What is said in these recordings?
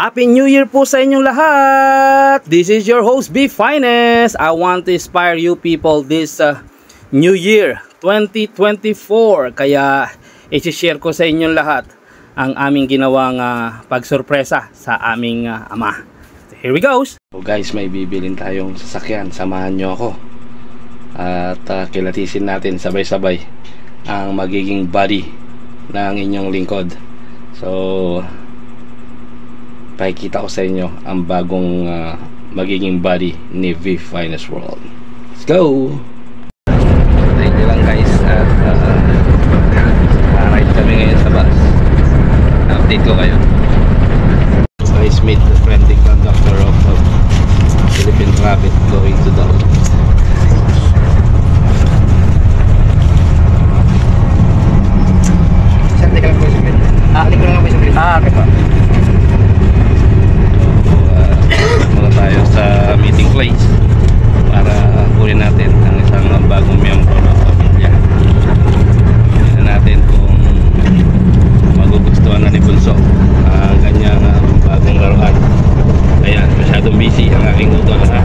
Happy New Year po sa inyong lahat! This is your host, B Finest. I want to inspire you people this New Year 2024. Kaya i-share ko sa inyong lahat ang aming ginawang pagsurpresa sa aming ama. Here we go! So guys, may bibilin tayong sasakyan. Samahan nyo ako. At kilatisin natin sabay-sabay ang magiging body ng inyong lingkod. So pakikita ko sa inyo ang bagong magiging body ni V Finest World. Let's go! Thank you lang guys. At ride kami ngayon sa bus. Update ko kayo. Guys, meet the friendly conductor of Philippine Rabbit going to Daon. Okay pa. Muna tayo sa meeting place para kunin natin ang isang bagong miyembro ng pamilya. Tignan natin kung magugustuhan na ni Bunso ang kanyang bagong laruan. Ayan, masyadong busy ang aking utol, ha?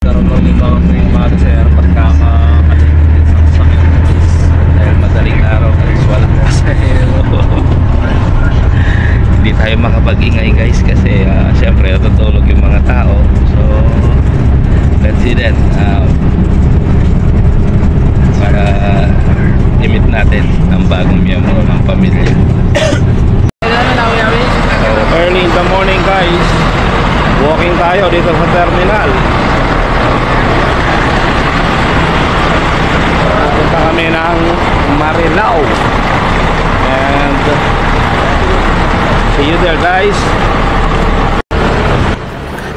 Karoon mo dito ako sa mga sir pagkama dahil madaling araw guys, walang pasahero. Hindi tayo makapag-ingay guys kasi syempre natutulog yung mga tao. So let's see that para imit natin ang bagong miyembro ng pamilya. So early in the morning guys, walking tayo dito sa terminal. Punta kami ng Marilao and see you there guys.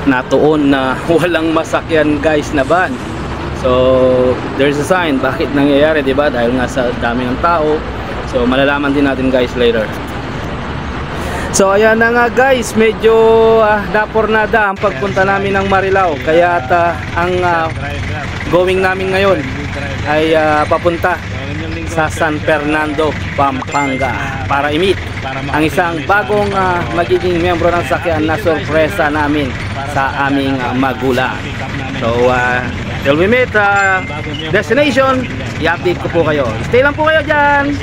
Natuon na walang masakyan guys na van. So there's a sign bakit nangyayari, diba? Dahil nga sa dami ng tao. So malalaman din natin guys later. So ayan na nga guys, medyo napornada ang pagpunta namin ng Marilao. Kaya ang going namin ngayon ay papunta sa San Fernando, Pampanga para i-meet ang isang bagong magiging miyembro ng sakyan na sorpresa namin sa aming magulang. So till we meet destination, i-update ko po kayo. Stay lang po kayo dyan.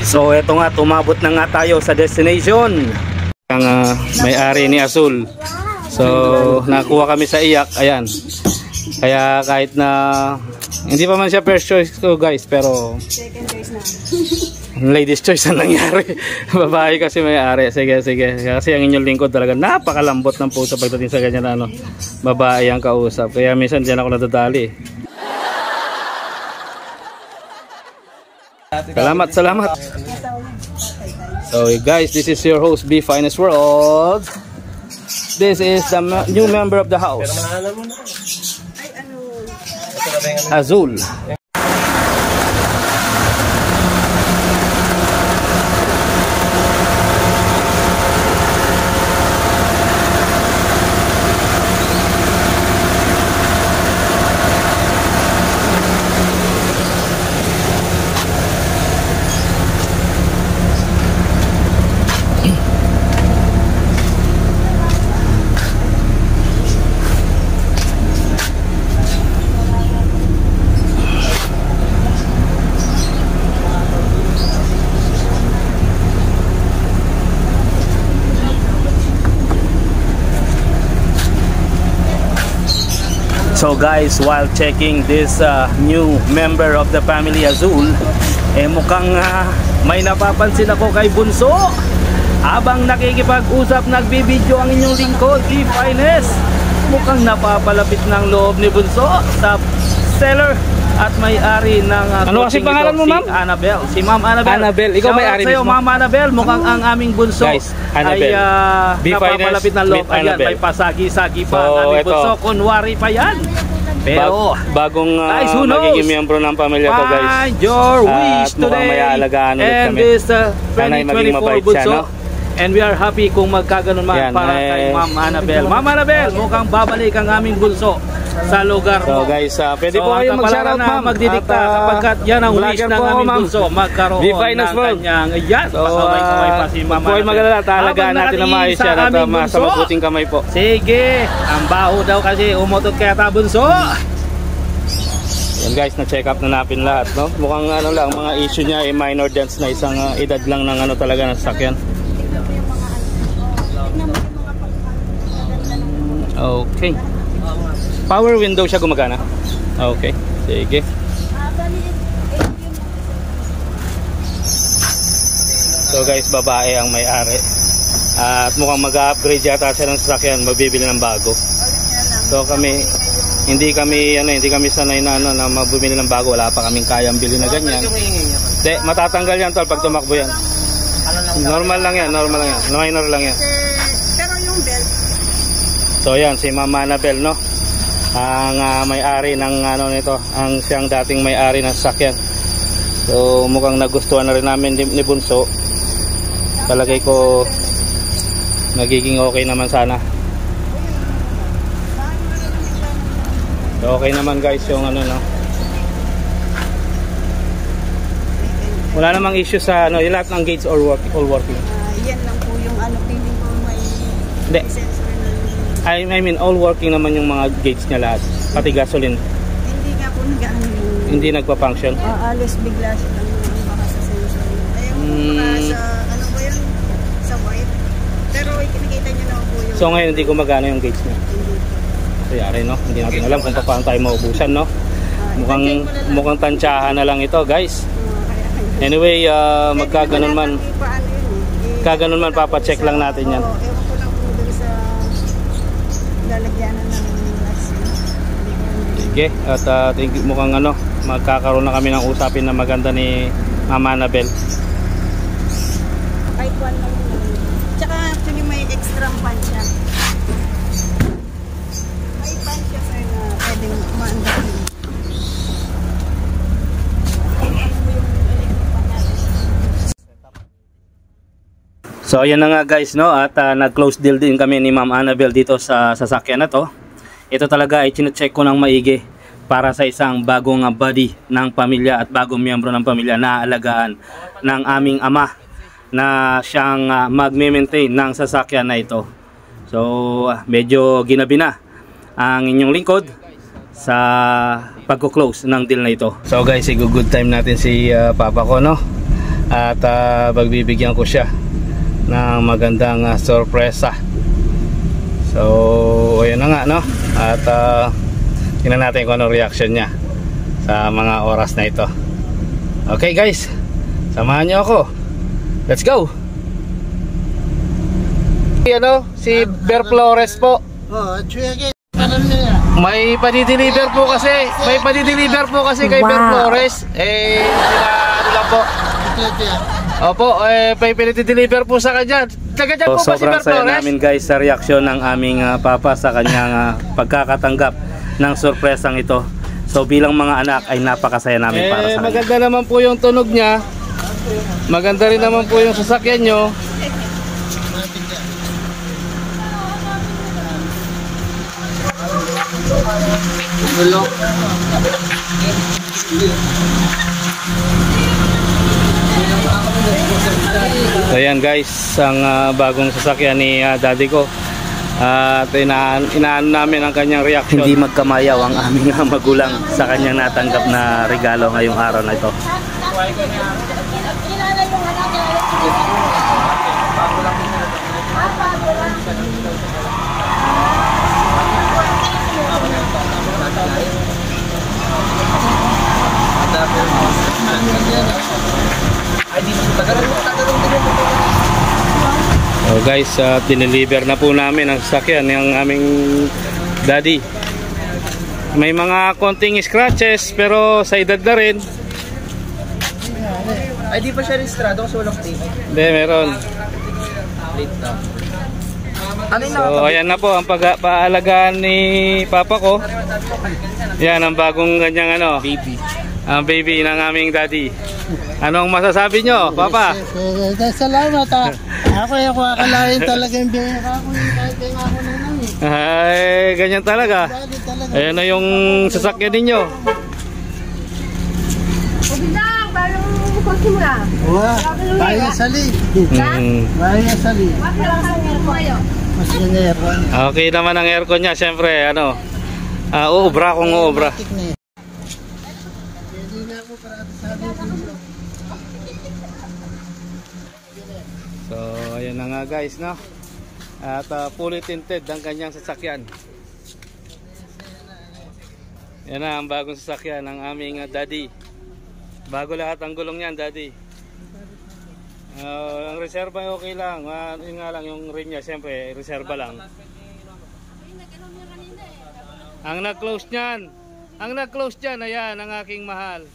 So eto nga, tumabot na nga tayo sa destination. Ang may-ari ni Azul. So nakuha kami sa iyak. Ayan. Kaya kahit na hindi pa man siya first choice ko guys, pero second choice na. Ladies choice ang nangyari. Babae kasi may-ari. Sige. Kasi ang inyong lingkod talaga napakalambot ng puso pagdating sa ganyan na babae ang kausap. Kaya minsan diyan ako nadadali. Salamat. So guys, this is your host B Finest World. This is the new member of the house, Azul. So guys, while checking this new member of the family Azul, mukhang may napapansin ako kay Bunso. Habang nakikipag-usap, nagbibideo ang inyong lingkod, V Finest. Mukhang napapalapit ng loob ni Bunso sa seller at may-ari ng ano kasi pangalan mo, ma'am? Si Annabel. Si Ma'am Annabel. Annabel, ikaw may-ari mismo. Ma'am Annabel, mukhang ang aming Bunso guys, Annabel, ay napapalapit ng loob. Ayan, may pasagi-sagi pa ang aming Bunso. Kunwari pa yan. Pero bagong guys, magiging miyembro ng pamilya to guys. Find your wish today. May aalagaan ulit and kami. This 2024 Bunso. And we are happy kung magkaganon man para kay Ma'am Annabel. Ma'am Annabel, mukhang babalik ang aming Bunso sa lugar So mo. guys, pwede po ang kayong mag-shoutout kapalaran ma'am. na magdidikta kapagkat yan ang wish vlogger ng po ako, aming ma'am. bunso, magkaroon V-Finance ng World. kanyang, yan, So, pasaway-saway pa si Mama. Huwag magalala, talagaan Habang natin na nakatingin maayos sa yan at aming sa bunso. mabuting kamay po. Sige, ang baho daw kasi umutot kaya ta bunso. Yan guys, na-check up na natin lahat, no? Mukhang ano lang, mga issue niya ay minor dents na isang edad lang ng ano talaga ng sasakyan. Okay. Power window siya gumagana? Okay, sige. So guys, babae ang may-ari. At mukhang mag-upgrade yata siya ng sasakyan, magbibili ng bago. So kami hindi kami sanay na na mabumili ng bago, wala pa kaming kayang bili na ganyan. Hindi, matatanggal yan tol pag tumakbo yan. Normal lang yan. Minor lang yan. Pero yung belt. So yan, si Mama Annabel, no? Ang may-ari ng nito, ang siyang dating may-ari ng sasakyan. So mukhang nagustuhan na rin namin ni Bunso. Talagay ko nagiging okay naman sana. So okay naman guys yung no. Wala namang issue sa yung lahat ng gates all working. Yan lang po yung feeling ko may Hindi. sensor na. I mean all working naman yung mga gates niya lahat. Pati gasoline. Hindi nga po nag-ano yung. Hindi nagpa-function. Alos bigla siya lang yung baka sa sensor. Ayun sa po yun? Sa white. Pero ikinikita niyo na po yung. So ngayon hindi gumagana yung gates niya. Kaya no, hindi natin alam kung paano tayo maubusan, no? Mukhang tansyahan na lang ito, guys. Anyway, magkaganon man. Kaganon man, papacheck lang natin yan. Ewan ko lang po dun sa lalagyanan ng last. Sige, at mukhang magkakaroon na kami ng usapin na maganda ni Mama Annabel. Kahit one lang yun. Tsaka actually may extra pan siya. Pwedeng maandar. So ayan na nga guys, no, at nag-close deal din kami ni Ma'am Annabel dito sa sasakyan na to. Ito talaga ay chine-check ko ng maigi para sa isang bagong body ng pamilya at bagong miyembro ng pamilya na aalagaan ng aming ama na siyang magme-maintain ng sasakyan na ito. So medyo ginabi na ang inyong lingkod sa pagko-close ng deal na ito. So guys, i-good time natin si Papa ko, no? At pagbibigyan ko siya ng magandang sorpresa. So ayun na nga, no? At tingnan natin kung ano reaction niya sa mga oras na ito. Okay guys, samahan niyo ako. Let's go. Si Ber Flores po. May pa-deliver po kasi. Kay Ber Flores. Ano lang po. Opo, may piniti-deliver po sa kanya. Taga dyan po ba si Ber Flores? Sobrang saya namin guys sa reaksyon ng aming papa sa kanyang pagkakatanggap ng sorpresang ito. So bilang mga anak ay napakasaya namin para sa kanya. Maganda naman po yung tunog niya. Maganda rin naman po yung sasakyan nyo. So yan guys, ang bagong sasakyan ni daddy ko. At inaano namin ang kanyang reaction. Hindi magkamayaw ang aming magulang sa kanyang natanggap na regalo ngayong araw na ito. So guys, dineliver na po namin ang sasakyan ng aming daddy. May mga konting scratches pero sa edad na rin. Ay, di pa siya registrado kasi walang plate. Hindi, meron. Plate na. So ayan na po ang paalagaan ni papa ko. Yan ang bagong ganyang baby. Ang baby ng aming daddy. Anong masasabi nyo, papa? Salamat ha. Ako yung akalain talaga yung biyaya ko. Kahit biyaya ako na lang eh. Ay, ganyan talaga. Ayan na yung sasakyan ninyo. Bilang, parang kotse mo na. Wah, kaya sali. Kaya sali. Mas yung aircon. Okay naman ang aircon niya, syempre, ano. Uubra kung uubra. So, ayan na nga guys, no? At fully tinted ang kanyang sasakyan. Yan na ang bagong sasakyan ng aming daddy. Bago lahat ang gulong niyan, daddy. Ang reserva okay lang. Yun nga lang yung rim niya, siyempre, reserva lang. Ang nag-close niyan, ayan, ang aking mahal.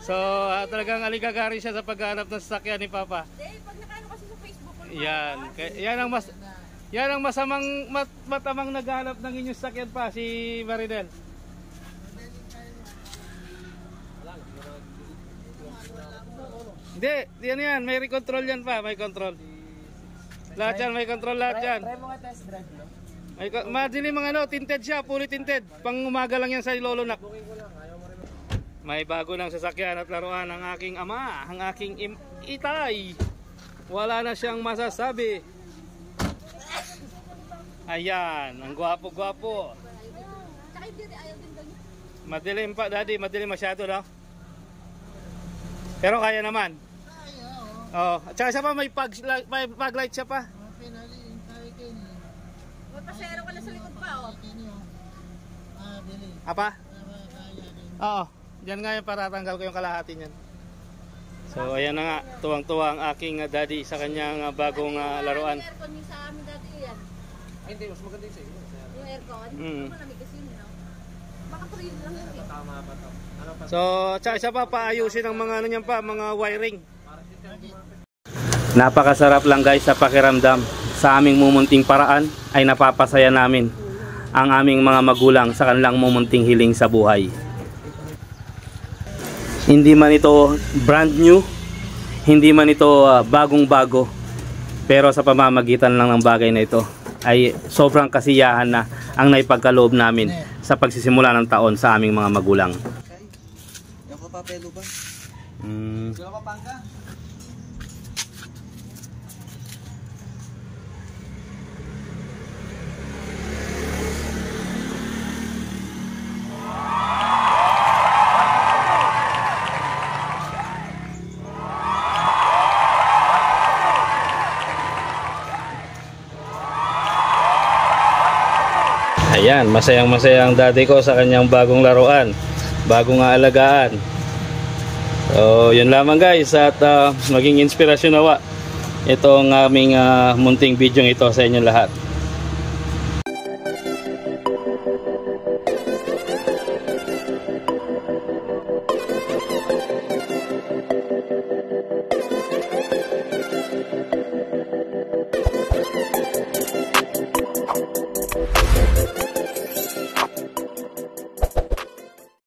So, talagang aligagari siya sa paghanap ng sasakyan ni Papa. Pag nakano kasi sa Facebook ko. Yan ang matamang naghanap ng inyong sasakyan pa, si Marinel. Hindi, yan, may control yan pa, may control. Lahat yan, may control lahat yan. Try mo nga test drive, no? Madilim mga tinted siya, fully tinted. Pang umaga lang yan sa ilolonak. May bago ng sasakyan at laruan ang aking ama, ang aking itay. Wala na siyang masasabi. Ayan, ang gwapo-gwapo. Madilim pa, daddy, madilim masyado daw. Pero kaya naman. Oh, at saka siya pa may fog light siya pa. Magpasero ka na sa likod pa, oh. Apa? Oo. Diyan nga yung paratanggal ko yung kalahati niyan. So ayan na nga, tuwang-tuwa ang aking daddy sa kanyang bagong laruan. Yung aircon yung sa amin dati yan. Ay, hindi. Mas maganda yung sa inyo. Yung aircon, malamig kasi yun, no? Baka tuloy lang yun, eh. Tama pa to. Ano pa? So, tsaka isa pa paayusin ang mga ano niyan pa, mga wiring. Napakasarap lang guys sa pakiramdam. Sa aming mumunting paraan ay napapasaya namin ang aming mga magulang sa kanilang mumunting hiling sa buhay. Hindi man ito brand new, hindi man ito bagong-bago, pero sa pamamagitan lang ng bagay na ito ay sobrang kasiyahan na ang naipagkaloob namin sa pagsisimula ng taon sa aming mga magulang. Yung kapapelo ba? Wala pa pangka. Ayan, masayang-masaya ang daddy ko sa kanyang bagong laruan, bagong aalagaan. So, yun lamang guys, at maging inspirasyon nawa itong aming munting video ito sa inyo lahat.